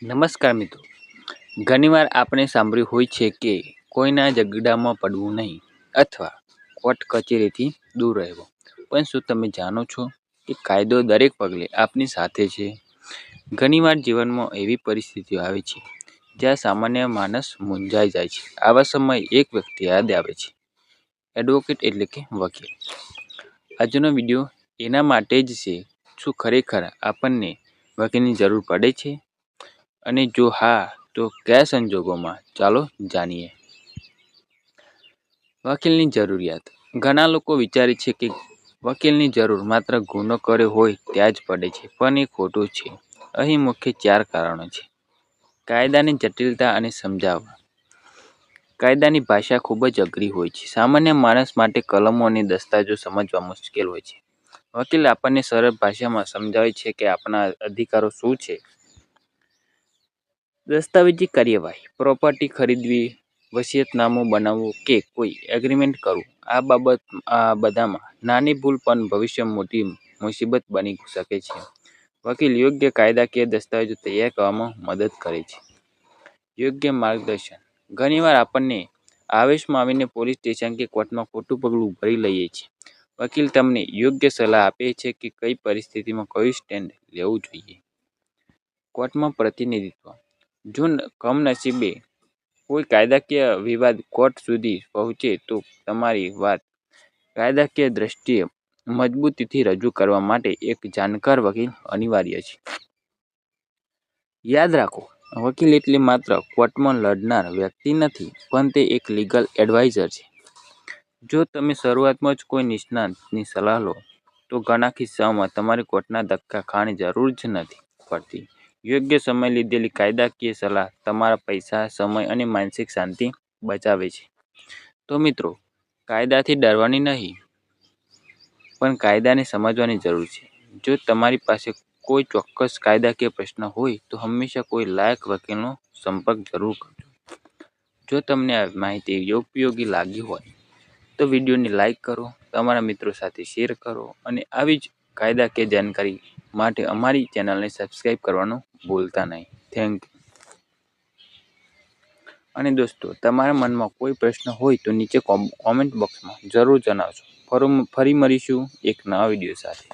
નમસ્કાર મિત્રો, ઘણીવાર આપણે સાંભળ્યું હોય છે કે કોઈના ઝઘડામાં પડવું નહીં અથવા કોર્ટ કચેરીથી દૂર રહેવું. પણ શું તમે જાણો છો કે કાયદો દરેક પગલે આપની સાથે છે? ઘણીવાર જીવનમાં એવી પરિસ્થિતિઓ આવે છે જ્યાં સામાન્ય માણસ મૂંઝાઈ જાય છે. આવા સમયે એક વ્યક્તિ યાદ આવે છે, એડવોકેટ એટલે કે વકીલ. આજનો વિડીયો એના માટે જ છે. શું ખરેખર આપણને વકીલની જરૂર પડે છે? અને જો હા, તો કયા સંજોગોમાં? ચાલો જાણીએ. વકીલની જરૂરિયાત. ઘણા લોકો વિચારે છે કે વકીલની જરૂર માત્ર ગુનો કર્યો હોય ત્યાં જ પડે છે, પણ એ ખોટું છે. અહીં મુખ્ય 4 કારણો છે. કાયદાની જટિલતા અને સમજાવવા. કાયદાની ભાષા ખૂબ જ અઘરી હોય છે. સામાન્ય માણસ માટે કલમો અને દસ્તાવેજો સમજવા મુશ્કેલ હોય છે. વકીલ આપણને સરળ ભાષામાં સમજાવે છે કે આપણા અધિકારો શું છે. દસ્તાવેજી કાર્યવાહી. પ્રોપર્ટી ખરીદવી, વસિયતનામું બનાવવું કે કોઈ એગ્રીમેન્ટ કરવું. આ બધામાં નાની ભૂલ પણ ભવિષ્યમાં મોટી મુસીબત બની શકે છે. વકીલ યોગ્ય કાયદાકીય દસ્તાવેજો તૈયાર કરવામાં મદદ કરે છે. યોગ્ય માર્ગદર્શન. ઘણીવાર આપણને આવેશમાં આવીને પોલીસ સ્ટેશન કે કોર્ટમાં ખોટું પગલું ભરી લઈએ છીએ. વકીલ તમને યોગ્ય સલાહ આપે છે કે કઈ પરિસ્થિતિમાં કયું સ્ટેન્ડ લેવું જોઈએ. કોર્ટમાં પ્રતિનિધિત્વ. જો કમનસીબે કોઈ કાયદાકીય વિવાદ કોર્ટ સુધી પહોંચે તો તમારી વાત કાયદાકીય દ્રષ્ટિએ મજબૂતીથી રજૂ કરવા માટે એક જાણકાર વકીલ અનિવાર્ય છે. યાદ રાખો, વકીલ એટલે માત્ર કોર્ટમાં લડનાર વ્યક્તિ નથી, પણ તે એક લીગલ એડવાઇઝર છે. જો તમે શરૂઆતમાં જ કોઈ નિષ્ણાતની સલાહ લો, તો ઘણા કિસ્સાઓમાં તમારે કોર્ટના ધક્કા ખાવાની જરૂર જ નથી પડતી. યોગ્ય સમય લીધેલી કાયદાકીય સલાહ તમારા પૈસા, સમય અને માનસિક શાંતિ બચાવે છે. તો મિત્રો, કાયદાથી ડરવાની નહીં, પણ કાયદાને સમજવાની જરૂર છે. જો તમારી પાસે કોઈ ચોક્કસ કાયદાકીય પ્રશ્ન હોય તો હંમેશા કોઈ લાયક વકીલનો સંપર્ક જરૂર કરજો. જો તમને આ માહિતી ઉપયોગી લાગી હોય તો વિડીયોને લાઈક કરો, તમારા મિત્રો સાથે શેર કરો અને આવી જ કાયદાકીય જાણકારી માટે અમારી ચેનલને સબસ્ક્રાઈબ કરવાનું ભૂલતા નહીં. Thank you. અને દોસ્તો, તમારા મનમાં કોઈ પ્રશ્ન હોય તો નીચે કોમેન્ટ બોક્સમાં જરૂર જણાવજો. ફરી મળીશું એક નવા વિડીયો સાથે.